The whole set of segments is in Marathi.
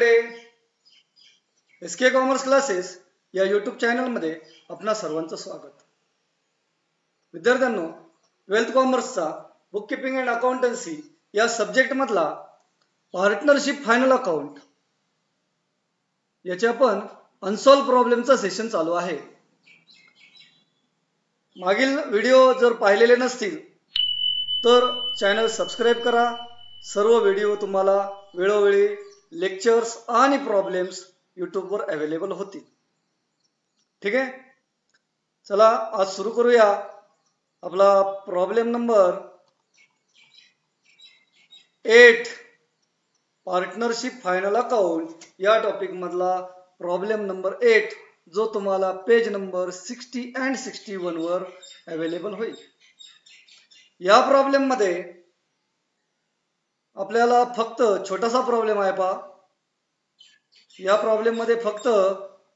एव्हरीबडी, SK कॉमर्स क्लासेस या यूट्यूब चॅनलमध्ये आपणा सर्वांचं स्वागत. विद्यार्थ्यांनो, 12th कॉमर्सचा बुक कीपिंग अँड अकाउंटन्सी या सब्जेक्ट मधला पार्टनरशिप फायनल अकाउंट याचे आपण अनसॉल्व प्रॉब्लेमचा सेशन चालू आहे. मागील व्हिडिओ जर पाहिलेले नसतील तर चॅनल सबस्क्राइब करा. सर्व व्हिडिओ तुम्हाला वेळोवेळी लेक्चर्स आणि प्रॉब्लेम्स यूट्यूब वर अवेलेबल होतील. ठीक आहे, चला आज सुरू करूया. आपला problem number 8 partnership final account या टॉपिक मधला प्रॉब्लेम नंबर 8 जो तुम्हाला पेज नंबर 60 and 61 वर अवेलेबल होईल. या प्रॉब्लेम मध्ये आपल्याला फक्त छोटासा प्रॉब्लेम आहे. पहा, या प्रॉब्लेम मध्ये फक्त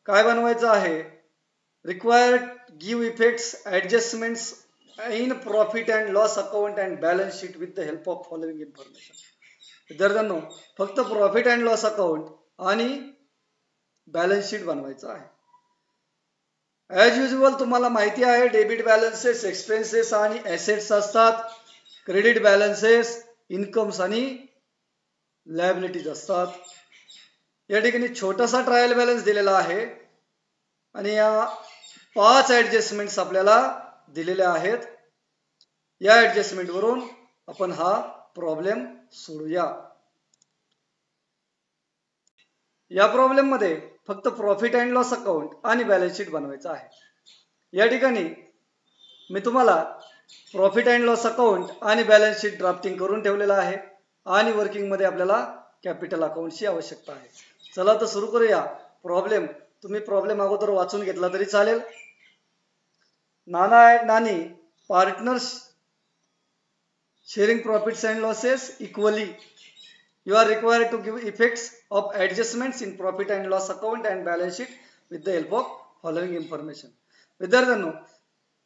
काय बनवायचं आहे, required give effects adjustments in profit and loss account and balance sheet with the help of following information. विद्यार्थ्यांनो, फक्त प्रॉफिट अँड लॉस अकाउंट आणि बॅलन्स शीट बनवायचं आहे. ॲज युजुअल तुम्हाला माहिती आहे, डेबिट बॅलन्सेस, एक्सपेन्सेस आणि ॲसेट्स असतात. क्रेडिट बॅलन्सेस, इन्कम्स आणि लायबिलिटीज असतात. या ठिकाणी छोटासा ट्रायल बॅलन्स दिलेला आहे आणि या 5 ऍडजस्टमेंट्स आपल्याला दिलेल्या आहेत. या ऍडजस्टमेंट वरून आपण हा प्रॉब्लेम सोडूया. या प्रॉब्लेम मध्ये फक्त प्रॉफिट अँड लॉस अकाउंट आणि बॅलन्स शीट बनवायचं आहे. या ठिकाणी मी तुम्हाला प्रॉफिट अँड लॉस अकाउंट आणि बॅलन्स शीट ड्राफ्टिंग करून ठेवलेला आहे आणि वर्किंग मध्ये आपल्याला कॅपिटल अकाउंटची आवश्यकता आहे. चला तर सुरू करूया प्रॉब्लेम. तुम्ही प्रॉब्लेम अगोदर वाचून घेतला तरी चालेल. Nana and Nani partners sharing profits and losses equally. You are required to give effects of adjustments in profit and loss account and balance sheet with the help of following information. विद्यार्थ्यांनो,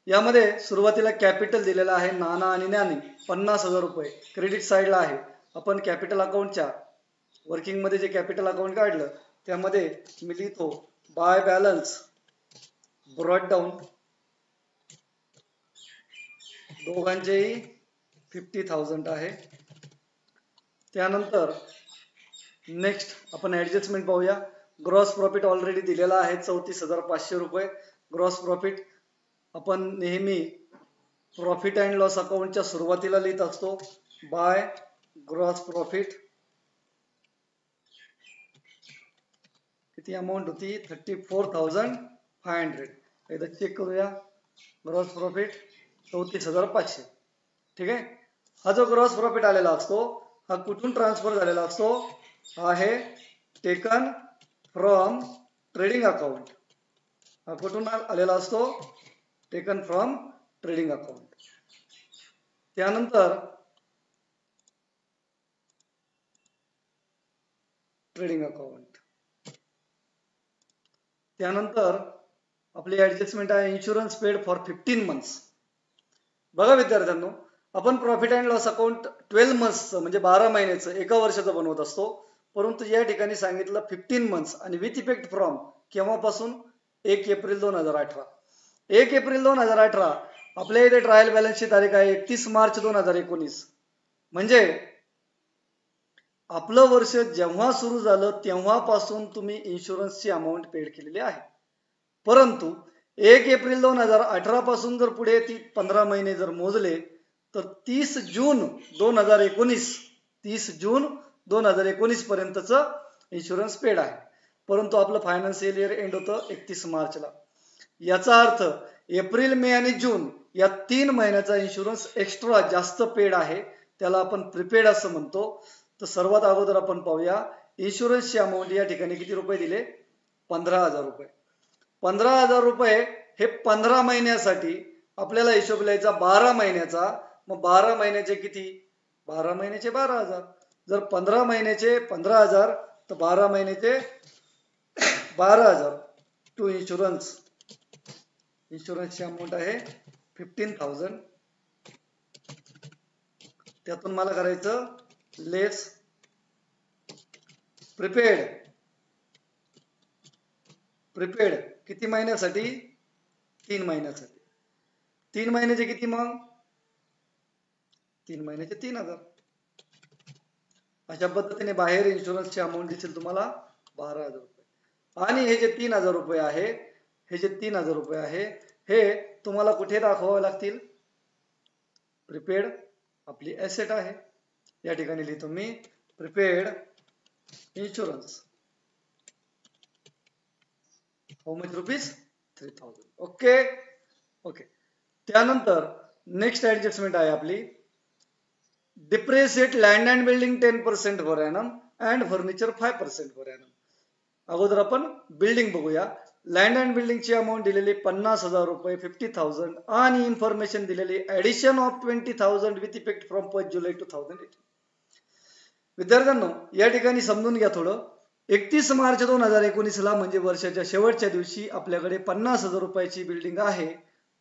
यामध्ये सुरुवातीला कॅपिटल दिलेला आहे नाना आणि नानी 50,000 रुपये. क्रेडिट साइडला आहे. आपण कॅपिटल अकाउंटच्या वर्किंग मध्ये जे कॅपिटल अकाउंट काढलं त्यामध्ये मी लिहितो बाय बॅलन्स ब्रॉट डाऊन. दोघांचेही 50,000 आहे. त्यानंतर नेक्स्ट आपण ऍडजस्टमेंट पाहूया. ग्रॉस प्रॉफिट ऑलरेडी दिलेला आहे 34,500 रुपये. ग्रॉस प्रॉफिट आपण नेहमी प्रॉफिट अँड लॉस अकाउंटच्या सुरुवातीला लिहित असतो बाय ग्रॉस प्रॉफिट. किती अमाऊंट होती, 34,500. एकदा चेक करूया. Gross profit 34,500. ठीक आहे. हा जो ग्रॉस प्रॉफिट आलेला असतो हा कुठून ट्रान्सफर झालेला असतो, आहे टेकन फ्रॉम ट्रेडिंग अकाउंट. हा कुठून आलेला असतो, टेकन फ्रॉम ट्रेडिंग अकाउंट. त्यानंतर ट्रेडिंग अकाउंट. त्यानंतर आपली ऍडजस्टमेंट आहे इन्शुरन्स पेड फॉर 15 मंथ्स. बघा विद्यार्थ्यांनो, आपण प्रॉफिट अँड लॉस अकाउंट 12 मंथ्सचं म्हणजे 12 महिन्याचं एका वर्षाचं बनवत असतो. परंतु या ठिकाणी सांगितलं 15 मंथ्स आणि विथ इफेक्ट फ्रॉम केव्हापासून, 1 एप्रिल 2018. 1 एप्रिल 2018 आपल्या इथे ट्रायल बॅलन्सची तारीख आहे 31 मार्च 2019. म्हणजे आपलं वर्ष जेव्हा सुरू झालं तेव्हापासून तुम्ही इन्शुरन्सची अमाऊंट पेड केलेली आहे. परंतु 1 एप्रिल 2018 पासून जर पुढे ती 15 महिने जर मोजले तर 30 जून 2019 पर्यंतचं इन्शुरन्स पेड आहे. परंतु आपलं फायनान्शियल इयर एंड होतं 31 मार्चला. याचा अर्थ एप्रिल, मे आणि जून या 3 महिन्याचा इन्शुरन्स एक्स्ट्रा जास्त पेड आहे. त्याला आपण प्रीपेड असं म्हणतो. तर सर्वात अगोदर आपण पाहूया इन्शुरन्सची अमाऊंट या ठिकाणी किती रुपये दिले, 15,000 रुपये. 15,000 रुपये हे 15 महिन्यासाठी आपल्याला हिशोब लिहायचा 12 महिन्याचा. मग 12 महिन्याचे किती, 12 महिन्याचे 12,000. जर 15 महिन्याचे 15,000 तर 12 महिन्याचे 12,000 टू इन्शुरन्स. इन्शुरन्सची अमाऊंट आहे 15,000. त्यातून मला करायचं लेस प्रिपेड प्रिपेड किती महिन्यासाठी? 3 महिन्यासाठी. 3 महिन्याचे किती मग? 3 महिन्याचे 3000. अशा पद्धतीने बाहेर इन्शुरन्सची अमाऊंट दिसेल तुम्हाला 12,000 रुपये. आणि हे जे 3,000 रुपये आहे, हे जे 3,000 रुपये आहे, हे तुम्हाला कुठे दाखवावे लागतील? प्रिपेड आपली ॲसेट आहे, या ठिकाणी लिहितो मी prepaid insurance. How much rupees? 3,000. Okay okay. त्यानंतर नेक्स्ट ऍडजस्टमेंट आहे आपली depreciate land and building 10% per annum and furniture 5% per annum. अगोदर आपण बिल्डिंग बघूया. लँड अँड बिल्डिंगची अमाऊंट दिलेली 50,000 रुपये 50,000 आणि इन्फॉर्मेशन दिलेली addition of 20,000 with effect from 1 जुलै 2018. विद्यार्थ्यांनो या ठिकाणी समजून घ्या थोडं. 31 मार्च 2019 ला म्हणजे वर्षाच्या शेवटच्या दिवशी आपल्याकडे 50,000 रुपयाची बिल्डिंग आहे,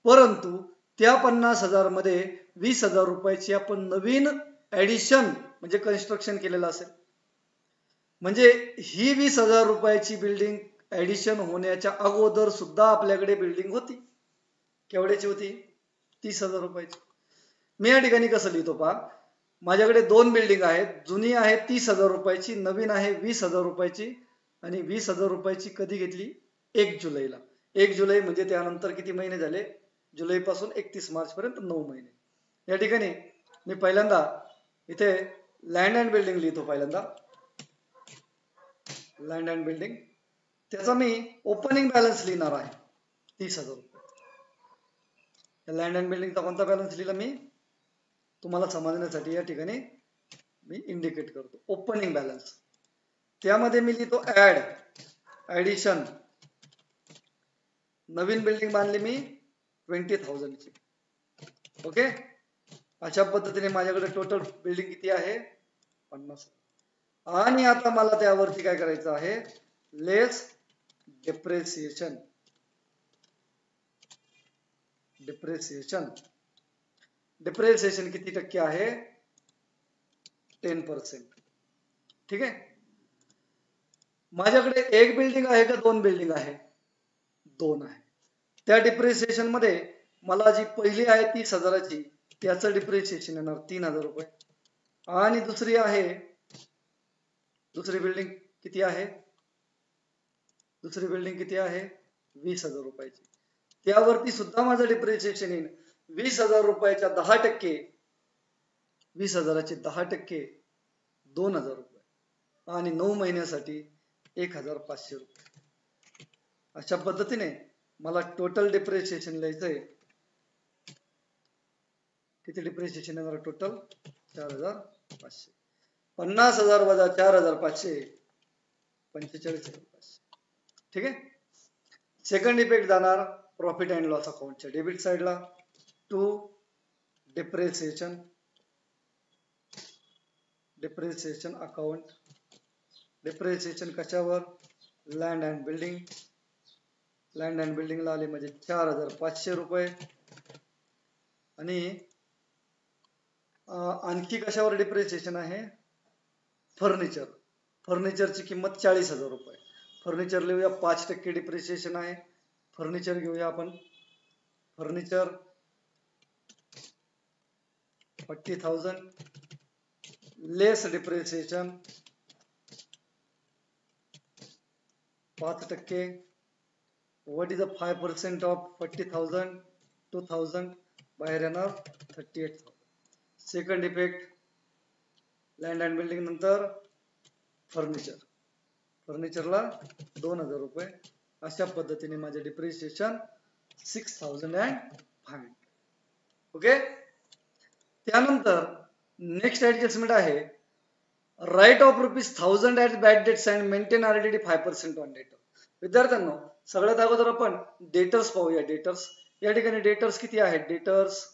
परंतु त्या 50,000 मध्ये 20,000 रुपयाची आपण नवीन ऍडिशन म्हणजे कन्स्ट्रक्शन केलेलं असेल. म्हणजे ही 20,000 रुपयाची बिल्डिंग ऍडिशन होण्याच्या अगोदर सुद्धा आपल्याकडे बिल्डिंग होती. केवढ्याची होती? 30,000 रुपयाची. मी या ठिकाणी कसं लिहितो पहा, माझ्याकडे 2 बिल्डिंग आहेत. जुनी आहे 30,000 रुपयाची, नवीन आहे 20,000 रुपयाची. आणि 20,000 रुपयाची कधी घेतली? 1 जुलैला. 1 जुलै म्हणजे त्यानंतर किती महिने झाले? जुलै पासून 31 मार्च पर्यंत 9 महिने. या ठिकाणी मी पहिल्यांदा इथे लँड अँड बिल्डिंग लिहितो. पहिल्यांदा लँड अँड बिल्डिंग, त्याचा मी ओपनिंग बॅलन्स लिहिणार आहे 30,000 रुपये. लँड अँड बिल्डिंगचा कोणता बॅलन्स लिहिला मी? तुम्हाला समजण्यासाठी या ठिकाणी मी इंडिकेट करतो ओपनिंग बॅलन्स. त्यामध्ये मी लिहितो ऍडिशन. नवीन बिल्डिंग बांधली मी 20,000 ची. ओके. अशा पद्धतीने माझ्याकडे टोटल बिल्डिंग किती आहे? 50. आणि आता मला त्यावरती काय करायचं आहे? लेस डिप्रेशिएशन. डिप्रेशिएशन किती टक्के आहे? 10%. ठीक आहे. माझ्याकडे 1 बिल्डिंग आहे का 2 बिल्डिंग आहे? 2 आहे. त्या डिप्रेशिएशन मध्ये मला जी पहिली आहे 30,000ची त्याचं डिप्रेशिएशन येणार 3,000 रुपये. आणि दुसरी आहे, दुसरी बिल्डिंग किती आहे? दुसरी बिल्डिंग किती आहे? 20,000 रुपयाची. त्यावरती सुद्धा माझं डिप्रेशिएशन येईल 20,000 रुपयाच्या 10%. 20,000चे 10% 2,000 रुपये आणि 9 महिन्यासाठी 1,500 रुपये. अशा पद्धतीने मला टोटल डिप्रेशिएशन लिहायचंय. किती डिप्रेशिएशन येणार टोटल? 4,500. 50,000 वजा 4,500 45,500. ठीक आहे. सेकंड इफेक्ट जाणार प्रॉफिट अँड लॉस अकाउंटच्या डेबिट साइडला. To depreciation account. डिप्रेशिएशन कशावर? Land and building. Land and बिल्डिंगला आले म्हणजे 4,500 रुपये. आणि आणखी कशावर डिप्रेशिएशन आहे? फर्निचर. फर्निचरची किंमत 40,000 रुपये. फर्निचर लिहूया 5% डिप्रिशिएशन आहे. फर्निचर घेऊया आपण. Furniture 40,000 less depreciation 5%. What is the 5% of 40,000? 2,000. बाहेर येणार 38,000. Second effect land and building नंतर फर्निचर. फर्निचरला 2,000 रुपये. अशा पद्धतीने माझे डिप्रिशिएशन 6,500. ओके. त्यानंतर नेक्स्ट ऍडजस्टमेंट आहे write off ₹1,000 at bad debts and maintain RDD 5% on debtor. विद्यार्थ्यांनो सगळ्यात अगोदर आपण डेटर्स पाहूया. डेटर्स या ठिकाणी डेटर्स किती आहेत? डेटर्स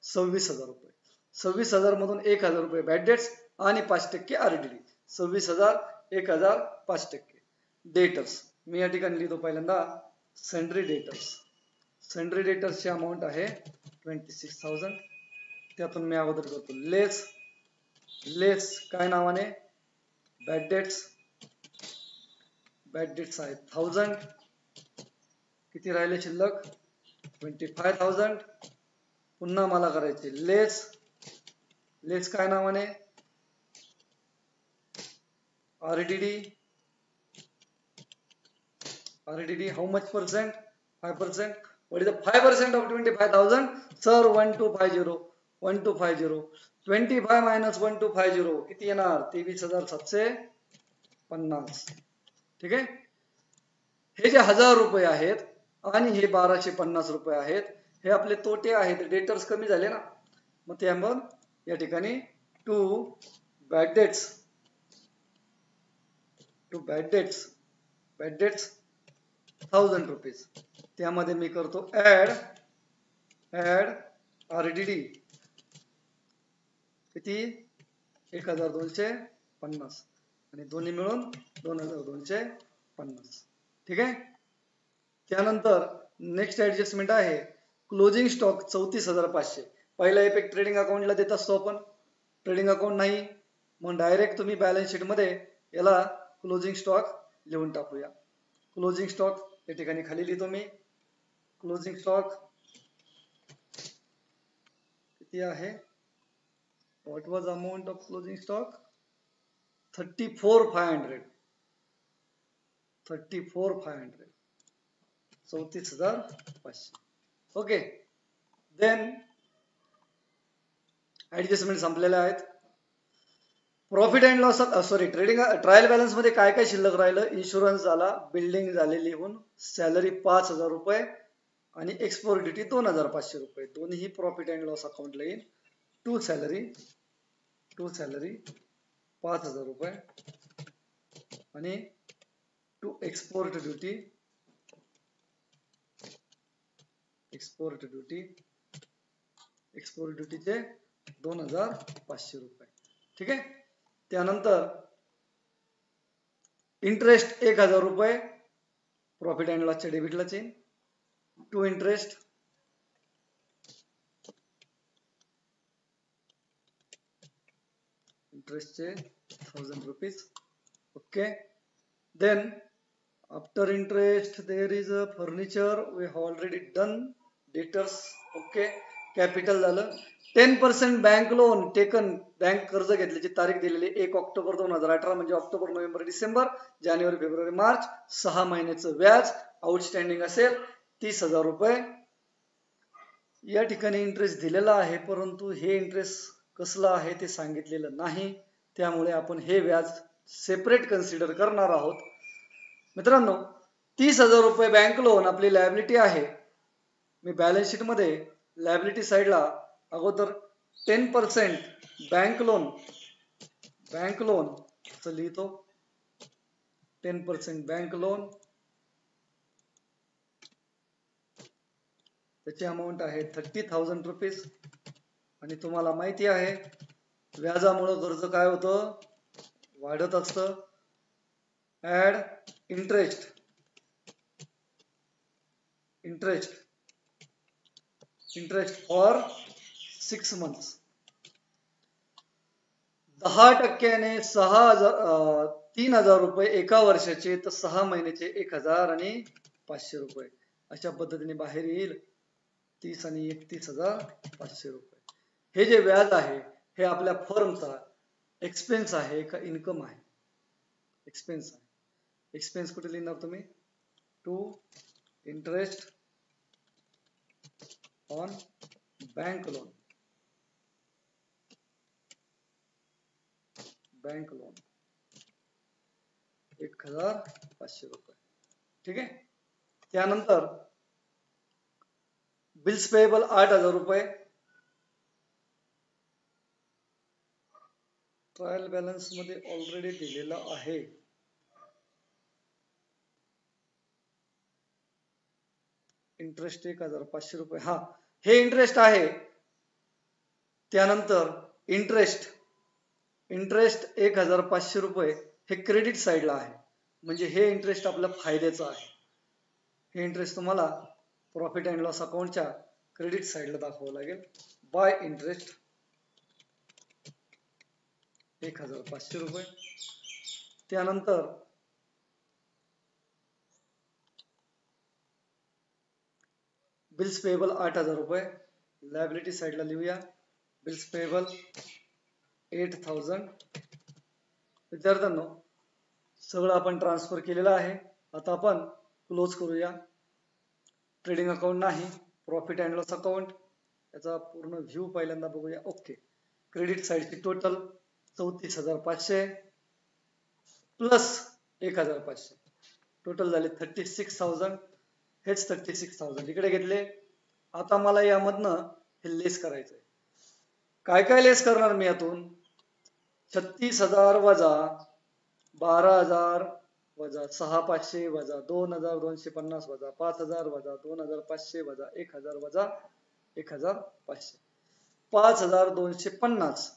26,000 रुपये. 26,000 मधून 1,000 रुपये बॅड डेट्स आणि 5% RDD. 26,000 1,000 5%. डेटर्स मी या ठिकाणी लिहितो पहिल्यांदा सन्ड्री डेटर्स. सन्ड्री डेटर्सची अमाऊंट आहे 26,000. त्यातून मी अगोदर करतो लेस काय नावाने? Bad dates. बॅड डेट्स आहेत 1,000 किती राहिले शिल्लक 25,000. पुन्हा मला करायचे लेस काय नावाने RDD how much percent? 5%. What is the 5% of 25,000? Sir, 1250. 25 minus 1250 किती येणार 23,750. ठीक आहे. हे जे 1000 रुपये आहेत आणि हे 1250 रुपये आहेत, हे आपले तोटे आहेत. डेटर्स कमी झाले ना, मग ते आपण या ठिकाणी टू बॅड डेट्स 1000 रुपीज. त्यामध्ये मी करतो ऍड RDD किती 1250 आणि दोन्ही मिळून 2250. ठीक आहे. त्यानंतर नेक्स्ट ऍडजस्टमेंट आहे क्लोजिंग स्टॉक 34,500. पहिला इफेक्ट ट्रेडिंग अकाउंटला देत असतो आपण, ट्रेडिंग अकाउंट नाही, मग डायरेक्ट तुम्ही बॅलन्स शीट मध्ये याला क्लोजिंग स्टॉक लिहून टाकूया. क्लोजिंग स्टॉक या ठिकाणी खाली लिहितो मी. क्लोजिंग स्टॉक किती आहे, what was amount of closing stock 34,500. 34,500. Okay. Then adjustment संपलेल्या आहेत. Profit and loss trading trial balance मध्ये काय काय शिल्लक राहिलं, इन्शुरन्स झाला, बिल्डिंग झाले लिहून, सॅलरी 5,000 रुपये आणि एक्सपोर्ट ड्युटी 2,500 रुपये. दोन्ही प्रॉफिट अँड लॉस अकाउंटला येईल. टू सॅलरी 5,000 रुपये आणि टू एक्सपोर्ट ड्युटीचे 2,500 रुपये. ठीक आहे. त्यानंतर इंटरेस्ट 1,000 रुपये प्रॉफिट अँड लॉसच्या डेबिटलाच येईल. टू इंटरेस्टचे 1,000 rupees. Okay. Then after interest there is a furniture, we have already done. Debtors okay. Capital झालं. 10% बँक लोन टेकन, बँक कर्ज घेतल्याची तारीख दिलेली 1 ऑक्टोबर 2018, म्हणजे ऑक्टोबर, नोव्हेंबर, डिसेंबर, जानेवारी, फेब्रुवारी, मार्च, 6 महिन्याचं व्याज आउटस्टँडिंग असेल 30,000 रुपये. या ठिकाणी इंटरेस्ट दिलेला आहे, परंतु हे इंटरेस्ट कसलं आहे ते सांगितलेलं नाही, त्यामुळे आपण हे व्याज सेपरेट कन्सिडर करणार आहोत. मित्रांनो, 30,000 रुपये बँक लोन आपली लायबिलिटी आहे. मी बॅलन्स शीट मध्ये लायबिलिटी साइडला अगोदर 10% बँक लोन लिहितो. 10% बँक लोन, त्याची अमाऊंट आहे 30,000 रुपीज. आणि तुम्हाला माहिती आहे व्याजामुळे कर्ज काय होतं, वाढत असतं. Add interest 6 months. 10% 3,000 रुपये एका वर्षाचे, तर 6 महिन्याचे 1,000 आणि 500 रुपये. अशा पद्धतीने बाहेर येईल 30 आणि 31,500 रुपये. हे जे व्याज आहे हे आपल्या फर्मचा एक्सपेन्स आहे का इन्कम आहे? एक्सपेन्स आहे. एक्सपेन्स कुठे लिहिणार तुम्ही? To interest on bank loan. 1,500 रुपये. ठीक आहे. त्यानंतर बिल्स पेएबल 8,000 रुपये. ट्रायल बॅलन्स मध्ये ऑलरेडी दिलेला आहे. इंटरेस्ट 1,500 रुपये. हा, हे इंटरेस्ट आहे. त्यानंतर इंटरेस्ट 1,500 रुपये हे क्रेडिट साइडला आहे, म्हणजे हे इंटरेस्ट आपल्या फायद्याचं आहे. हे इंटरेस्ट तुम्हाला प्रॉफिट अँड लॉस अकाउंटच्या क्रेडिट साइडला दाखवावं लागेल. बाय इंटरेस्ट 1,500 रुपये. त्यानंतर बिल्स पेएबल 8,000 रुपये, लायबिलिटी साईडला लिहूया, बिल्स पेएबल 8,000. विद्यार्थ्यांनो सगळं आपण ट्रान्सफर केलेलं आहे. आता आपण क्लोज करूया. ट्रेडिंग अकाउंट नाही, प्रॉफिट अँड लॉस अकाउंट याचा पूर्ण व्ह्यू पहिल्यांदा बघूया. ओके, क्रेडिट साईडची टोटल 34,500 प्लस 1,500 टोटल झाले 36,000. हेच 36,000 इकडे घेतले. आता मला यामधनं हे लेस करायचं आहे. काय काय लेस करणार मी यातून? 36,000 वजा 12,000 वजा 6,500 वजा 2,250 वजा 5,000 वजा 2,500 वजा 1,000 वजा 1,500 5,250.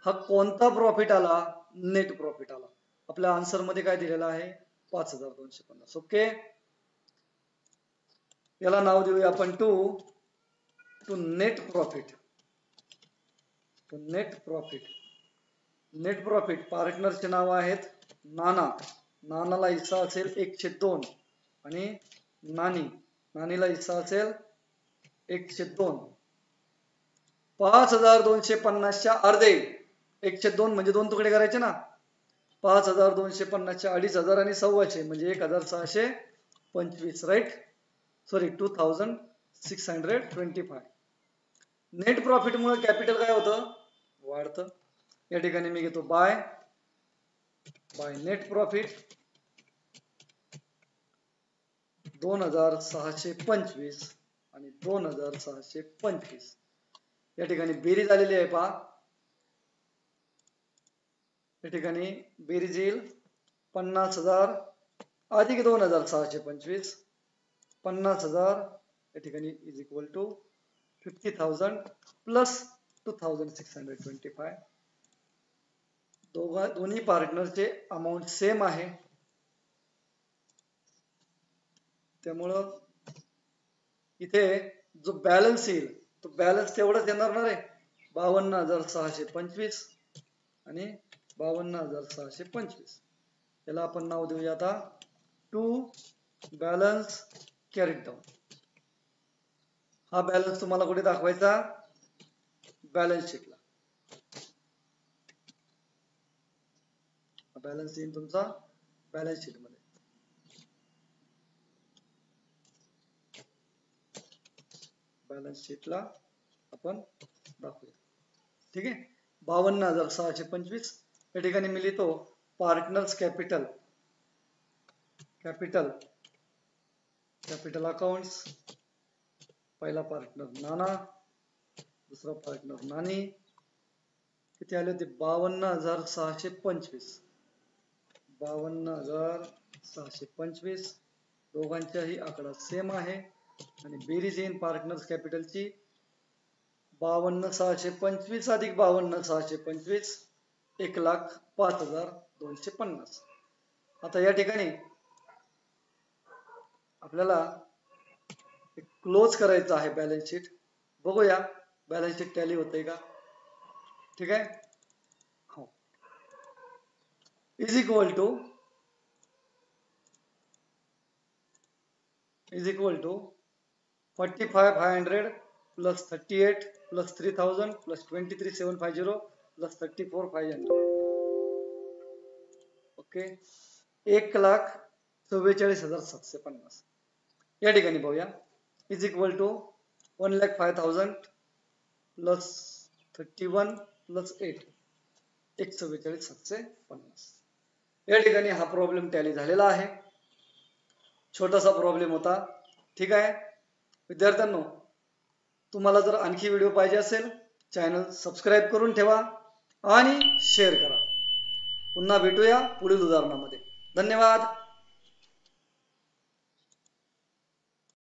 हा कोणता प्रॉफिट आला? नेट प्रॉफिट आला. आपल्या आन्सर मध्ये काय दिलेलं आहे? 5,250. ओके, याला नाव देऊया आपण to net profit. To net profit. Net profit पार्टनरचे नाव आहेत नाना. नानाला हिस्सा असेल 1/2 आणि नानीला हिस्सा असेल 1/2. 5,250च्या अर्धे 1/2 म्हणजे 2 तुकडे करायचे ना. 5,250च्या 2,500 आणि 1,1500 म्हणजे 1,625. Right, sorry 2,625. नेट प्रॉफिट मुळे कॅपिटल काय होतं? वाढतं. या ठिकाणी मी घेतो बाय नेट प्रॉफिट 2,625 आणि 2,625. या ठिकाणी बेरीज आलेली आहे पहा. या ठिकाणी बेरीज येईल 50,000 अधिक 2,625. 50,000 या ठिकाणी इज इक्वल टू 50,000 प्लस 2,625. दोन्ही पार्टनरचे अमाऊंट सेम आहे, त्यामुळं इथे जो बॅलन्स येईल तो बॅलन्स तेवढाच येणार ना रे. 52,625 आणि 52,625. याला आपण नाव देऊया आता टू बॅलन्स कॅरीड डाऊन. हा बॅलन्स तुम्हाला कुठे दाखवायचा? बॅलन्स शीटला. बॅलन्स येईल तुमचा बॅलन्स शीट मध्ये. बॅलन्स शीटला आपण दाखवूया. ठीक आहे, 52,625. या ठिकाणी मी लिहितो पार्टनर्स कॅपिटल अकाउंट्स. पहिला पार्टनर नाना, दुसरा पार्टनर नानी. किती आले होते? 52,625. 52,625. दोघांचाही आकडा सेम आहे आणि बेरीज येईल पार्टनर्स कॅपिटलची 52,625 अधिक 52,625 1,05,250. आता या ठिकाणी आपल्याला क्लोज करायचं आहे बॅलन्स शीट. बघूया बॅलन्स शीट टॅली होते का. ठीक आहे, हो. Is equal to 45,500 plus 38 plus 3,000 plus 23,750 plus 34,500. Okay, 1,44,750. या ठिकाणी पाहूया is equal to 1,05,000 plus 31 plus 8 1,44,750. या ठिकाणी हा प्रॉब्लेम टॅली झालेला आहे. छोटासा प्रॉब्लेम होता. ठीक आहे विद्यार्थ्यांनो, तुम्हाला जर आणखी व्हिडिओ पाहिजे असेल चॅनल सबस्क्राईब करून ठेवा आणि शेअर करा. पुन्हा भेटूया पुढील उदाहरणामध्ये. धन्यवाद.